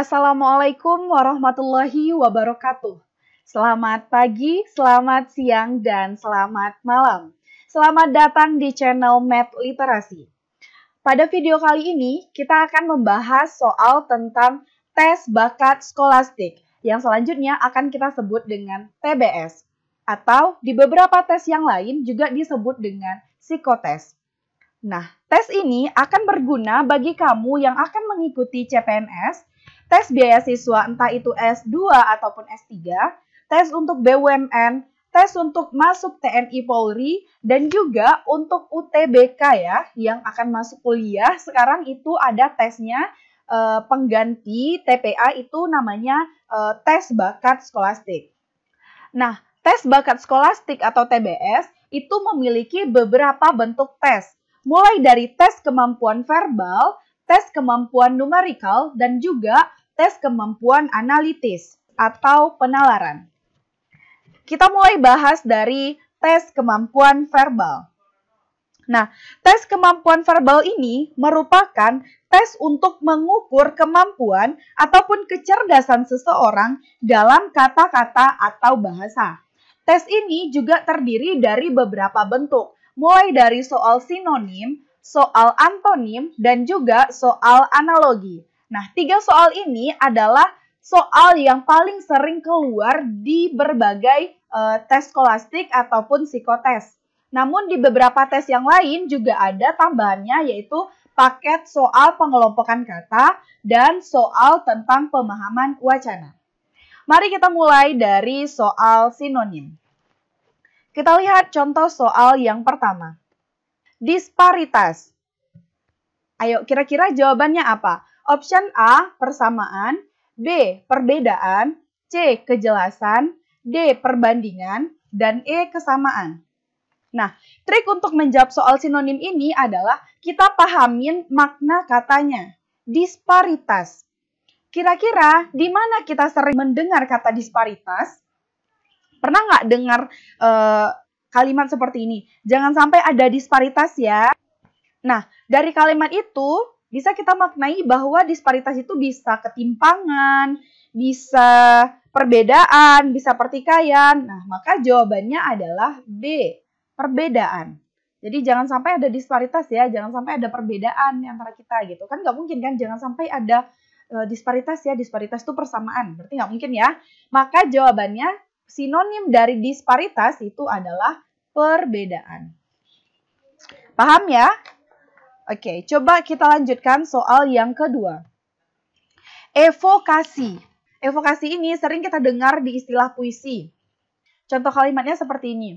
Assalamualaikum warahmatullahi wabarakatuh. Selamat pagi, selamat siang, dan selamat malam. Selamat datang di channel Math Literasi. Pada video kali ini, kita akan membahas soal tentang tes bakat skolastik yang selanjutnya akan kita sebut dengan TBS. Atau di beberapa tes yang lain juga disebut dengan psikotes. Nah, tes ini akan berguna bagi kamu yang akan mengikuti CPNS, tes biaya siswa entah itu S2 ataupun S3, tes untuk BUMN, tes untuk masuk TNI Polri, dan juga untuk UTBK ya, yang akan masuk kuliah. Sekarang itu ada tesnya pengganti TPA itu namanya tes bakat skolastik. Nah, tes bakat skolastik atau TBS itu memiliki beberapa bentuk tes. Mulai dari tes kemampuan verbal, tes kemampuan numerikal, dan juga tes kemampuan analitis atau penalaran. Kita mulai bahas dari tes kemampuan verbal. Nah, tes kemampuan verbal ini merupakan tes untuk mengukur kemampuan ataupun kecerdasan seseorang dalam kata-kata atau bahasa. Tes ini juga terdiri dari beberapa bentuk, mulai dari soal sinonim, soal antonim, dan juga soal analogi. Nah, 3 soal ini adalah soal yang paling sering keluar di berbagai tes skolastik ataupun psikotes. Namun di beberapa tes yang lain juga ada tambahannya, yaitu paket soal pengelompokan kata dan soal tentang pemahaman wacana. Mari kita mulai dari soal sinonim. Kita lihat contoh soal yang pertama. Disparitas. Ayo, kira-kira jawabannya apa? Option A, persamaan, B, perbedaan, C, kejelasan, D, perbandingan, dan E, kesamaan. Nah, trik untuk menjawab soal sinonim ini adalah kita pahamin makna katanya. Disparitas. Kira-kira di mana kita sering mendengar kata disparitas? Pernah nggak dengar kalimat seperti ini? Jangan sampai ada disparitas ya. Nah, dari kalimat itu bisa kita maknai bahwa disparitas itu bisa ketimpangan, bisa perbedaan, bisa pertikaian. Nah, maka jawabannya adalah B, perbedaan. Jadi jangan sampai ada disparitas ya, jangan sampai ada perbedaan antara kita gitu. Kan nggak mungkin kan, jangan sampai ada disparitas ya, disparitas itu persamaan. Berarti nggak mungkin ya. Maka jawabannya sinonim dari disparitas itu adalah perbedaan. Paham ya? Oke, coba kita lanjutkan soal yang kedua. Evokasi. Evokasi ini sering kita dengar di istilah puisi. Contoh kalimatnya seperti ini.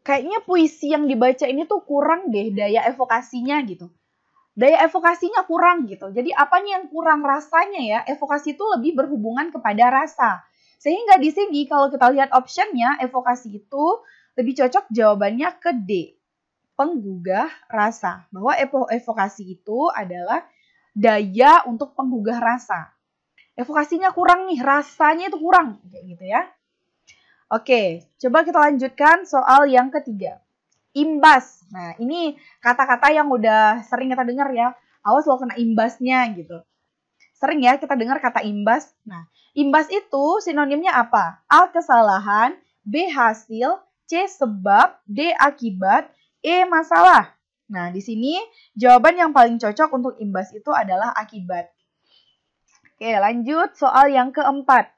Kayaknya puisi yang dibaca ini tuh kurang deh daya evokasinya gitu. Daya evokasinya kurang gitu. Jadi apanya yang kurang? Rasanya ya. Evokasi itu lebih berhubungan kepada rasa. Sehingga di sini kalau kita lihat optionnya, evokasi itu lebih cocok jawabannya ke D. Penggugah rasa. Bahwa evokasi itu adalah daya untuk penggugah rasa. Evokasinya kurang nih, rasanya itu kurang. Kayak gitu ya. Oke, coba kita lanjutkan soal yang ketiga. Imbas. Nah, ini kata-kata yang udah sering kita dengar ya. Awas lo kena imbasnya gitu. Sering ya kita dengar kata imbas. Nah, imbas itu sinonimnya apa? A, kesalahan, B, hasil, C, sebab, D, akibat, E, masalah. Nah, di sini jawaban yang paling cocok untuk imbas itu adalah akibat. Oke, lanjut soal yang keempat.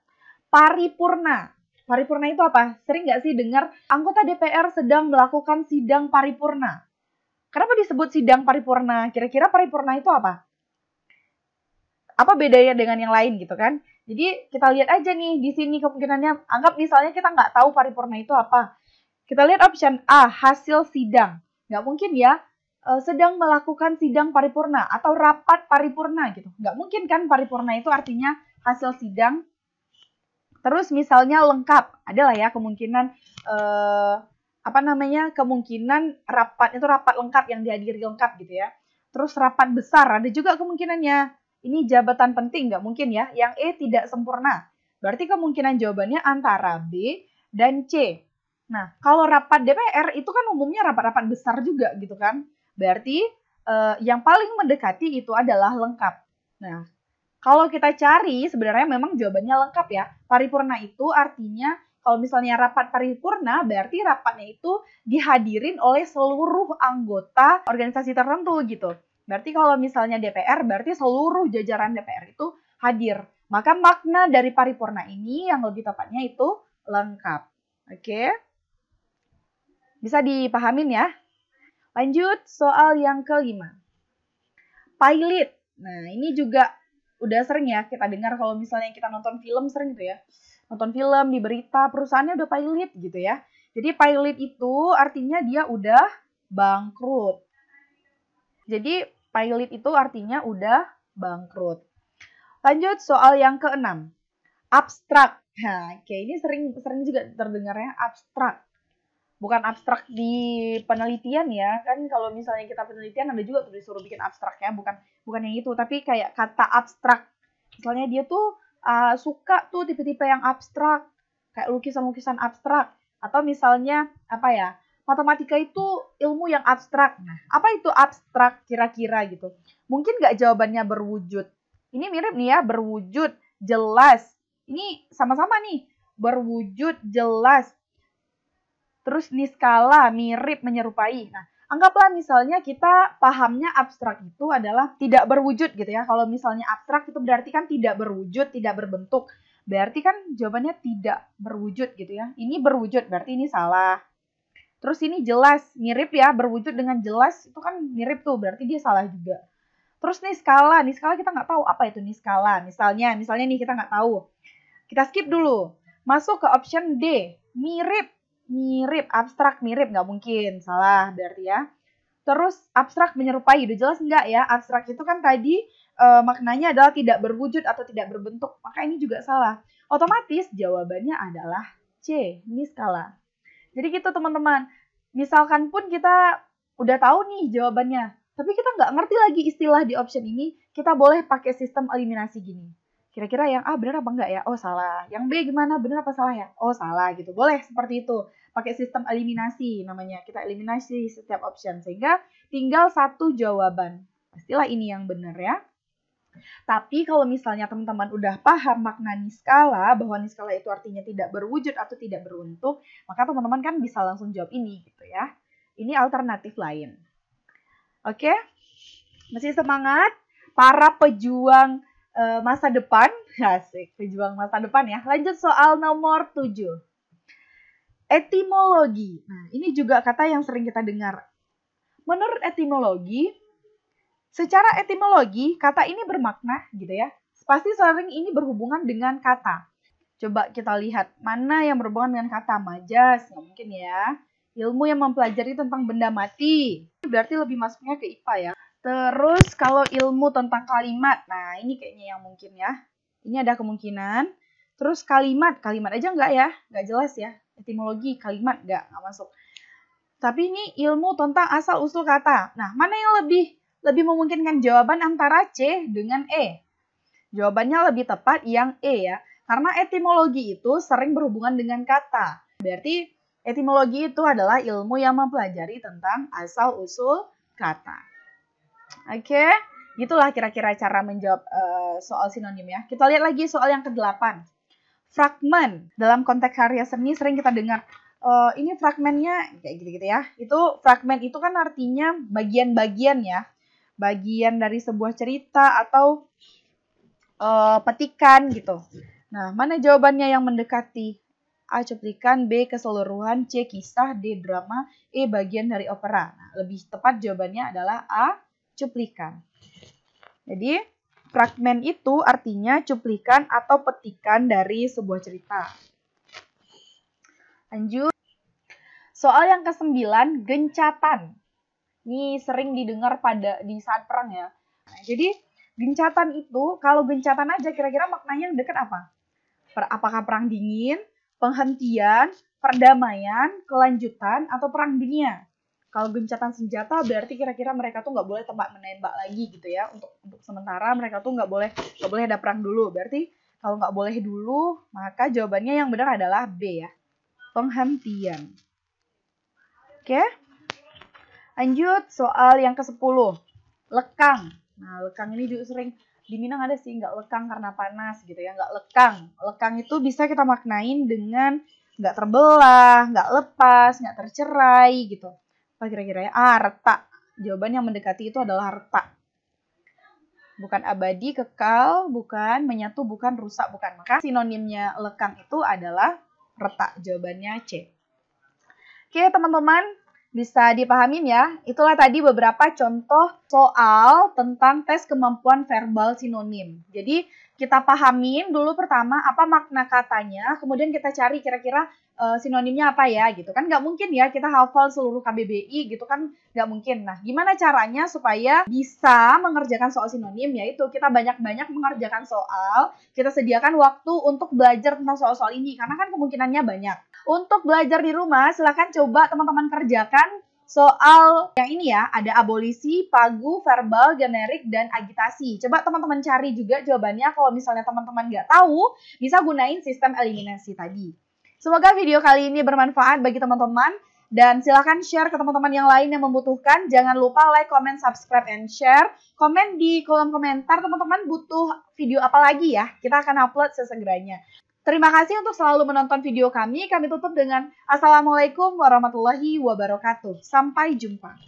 Paripurna. Paripurna itu apa? Sering nggak sih dengar anggota DPR sedang melakukan sidang paripurna? Kenapa disebut sidang paripurna? Kira-kira paripurna itu apa? Apa bedanya dengan yang lain gitu kan? Jadi kita lihat aja nih di sini kemungkinannya. Anggap misalnya kita nggak tahu paripurna itu apa. Kita lihat option A, hasil sidang. Nggak mungkin ya, sedang melakukan sidang paripurna atau rapat paripurna gitu. Nggak mungkin kan paripurna itu artinya hasil sidang. Terus misalnya lengkap, adalah ya kemungkinan kemungkinan rapat itu rapat lengkap yang dihadiri lengkap gitu ya. Terus rapat besar, ada juga kemungkinannya. Ini jabatan penting, nggak mungkin ya. Yang E tidak sempurna. Berarti kemungkinan jawabannya antara B dan C. Nah, kalau rapat DPR itu kan umumnya rapat-rapat besar juga gitu kan. Berarti yang paling mendekati itu adalah lengkap. Nah, kalau kita cari sebenarnya memang jawabannya lengkap ya. Paripurna itu artinya kalau misalnya rapat paripurna berarti rapatnya itu dihadirin oleh seluruh anggota organisasi tertentu gitu. Berarti kalau misalnya DPR berarti seluruh jajaran DPR itu hadir. Maka makna dari paripurna ini yang lebih tepatnya itu lengkap. Oke? Bisa dipahamin ya? Lanjut soal yang kelima. Pilot. Nah, ini juga udah sering ya kita dengar kalau misalnya kita nonton film sering gitu ya. Nonton film di berita perusahaannya udah pilot gitu ya. Jadi pilot itu artinya dia udah bangkrut. Jadi pilot itu artinya udah bangkrut. Lanjut soal yang keenam. Abstrak. Nah, kayak ini sering juga terdengarnya abstrak. Bukan abstrak di penelitian ya, kan kalau misalnya kita penelitian ada juga tuh disuruh bikin abstrak ya, bukan yang itu, tapi kayak kata abstrak. Misalnya dia tuh suka tuh tipe-tipe yang abstrak, kayak lukisan-lukisan abstrak, atau misalnya apa ya, matematika itu ilmu yang abstrak. Nah, apa itu abstrak kira-kira gitu? Mungkin nggak jawabannya berwujud. Ini mirip nih ya, berwujud, jelas. Ini sama-sama nih, berwujud, jelas. Terus niskala, mirip, menyerupai. Nah, anggaplah misalnya kita pahamnya abstrak itu adalah tidak berwujud gitu ya. Kalau misalnya abstrak itu berarti kan tidak berwujud, tidak berbentuk. Berarti kan jawabannya tidak berwujud gitu ya. Ini berwujud, berarti ini salah. Terus ini jelas, mirip ya, berwujud dengan jelas itu kan mirip tuh, berarti dia salah juga. Terus niskala kita nggak tahu apa itu niskala. Misalnya nih kita nggak tahu. Kita skip dulu. Masuk ke option D, mirip, abstrak mirip nggak mungkin, salah berarti ya. Terus abstrak menyerupai, udah jelas nggak ya? Abstrak itu kan tadi maknanya adalah tidak berwujud atau tidak berbentuk, maka ini juga salah. Otomatis jawabannya adalah C, niskala. Jadi gitu teman-teman, misalkan pun kita udah tahu nih jawabannya, tapi kita nggak ngerti lagi istilah di option ini, kita boleh pakai sistem eliminasi gini. Kira-kira yang A benar apa enggak ya? Oh salah. Yang B gimana? Benar apa salah ya? Oh salah gitu. Boleh seperti itu. Pakai sistem eliminasi namanya. Kita eliminasi setiap option. Sehingga tinggal satu jawaban. Pastilah ini yang benar ya. Tapi kalau misalnya teman-teman udah paham makna niskala, bahwa niskala itu artinya tidak berwujud atau tidak berbentuk, maka teman-teman kan bisa langsung jawab ini gitu ya. Ini alternatif lain. Oke? Masih semangat? Para pejuang masa depan, asik, pejuang masa depan ya. Lanjut soal nomor 7. Etimologi. Nah, ini juga kata yang sering kita dengar. Menurut etimologi, secara etimologi, kata ini bermakna gitu ya. Pasti sering ini berhubungan dengan kata. Coba kita lihat, mana yang berhubungan dengan kata? Majas, nggak mungkin ya. Ilmu yang mempelajari tentang benda mati. Berarti lebih masuknya ke IPA ya. Terus kalau ilmu tentang kalimat, nah ini kayaknya yang mungkin ya. Ini ada kemungkinan. Terus kalimat aja enggak ya? Enggak jelas ya. Etimologi, kalimat enggak masuk. Tapi ini ilmu tentang asal-usul kata. Nah, mana yang lebih memungkinkan jawaban antara C dengan E? Jawabannya lebih tepat yang E ya. Karena etimologi itu sering berhubungan dengan kata. Berarti etimologi itu adalah ilmu yang mempelajari tentang asal-usul kata. Oke, gitulah kira-kira cara menjawab soal sinonim ya. Kita lihat lagi soal yang ke-8. Fragmen. Dalam konteks karya seni sering kita dengar, ini fragmennya kayak gitu-gitu ya. Itu fragmen itu kan artinya bagian-bagian ya. Bagian dari sebuah cerita atau petikan gitu. Nah, mana jawabannya yang mendekati? A. Cuplikan, B. Keseluruhan, C. Kisah, D. Drama, E. Bagian dari opera. Nah, lebih tepat jawabannya adalah A. Cuplikan. Jadi, fragmen itu artinya cuplikan atau petikan dari sebuah cerita. Lanjut. Soal yang ke-9, gencatan. Ini sering didengar di saat perang ya. Nah, jadi, gencatan itu, kalau gencatan aja kira-kira maknanya dekat apa? Apakah perang dingin, penghentian, perdamaian, kelanjutan, atau perang dunia? Kalau gencatan senjata berarti kira-kira mereka tuh nggak boleh tembak menembak lagi gitu ya. Untuk sementara mereka tuh nggak boleh ada perang dulu. Berarti kalau nggak boleh dulu, maka jawabannya yang benar adalah B ya. Penghentian. Oke. Lanjut soal yang ke-10. Lekang. Nah, lekang ini juga sering Di Minang ada sih, nggak lekang karena panas gitu ya, nggak lekang. Lekang itu bisa kita maknain dengan nggak terbelah, nggak lepas, nggak tercerai gitu. Apa kira-kira ya? Retak. Jawaban yang mendekati itu adalah retak. Bukan abadi, kekal, bukan menyatu, bukan rusak, bukan. Maka sinonimnya lekang itu adalah retak. Jawabannya C. Oke teman-teman, bisa dipahamin ya. Itulah tadi beberapa contoh soal tentang tes kemampuan verbal sinonim. Jadi kita pahamin dulu pertama apa makna katanya, kemudian kita cari kira-kira sinonimnya apa ya gitu kan. Nggak mungkin ya kita hafal seluruh KBBI gitu kan, nggak mungkin. Nah gimana caranya supaya bisa mengerjakan soal sinonim, yaitu kita banyak-banyak mengerjakan soal, kita sediakan waktu untuk belajar tentang soal-soal ini karena kan kemungkinannya banyak. Untuk belajar di rumah, silahkan coba teman-teman kerjakan soal yang ini ya, ada abolisi, pagu, verbal, generik, dan agitasi. Coba teman-teman cari juga jawabannya, kalau misalnya teman-teman nggak tahu, bisa gunain sistem eliminasi tadi. Semoga video kali ini bermanfaat bagi teman-teman, dan silahkan share ke teman-teman yang lain yang membutuhkan. Jangan lupa like, comment, subscribe, and share. Komen di kolom komentar teman-teman butuh video apa lagi ya, kita akan upload sesegeranya. Terima kasih untuk selalu menonton video kami. Kami tutup dengan Assalamualaikum warahmatullahi wabarakatuh. Sampai jumpa.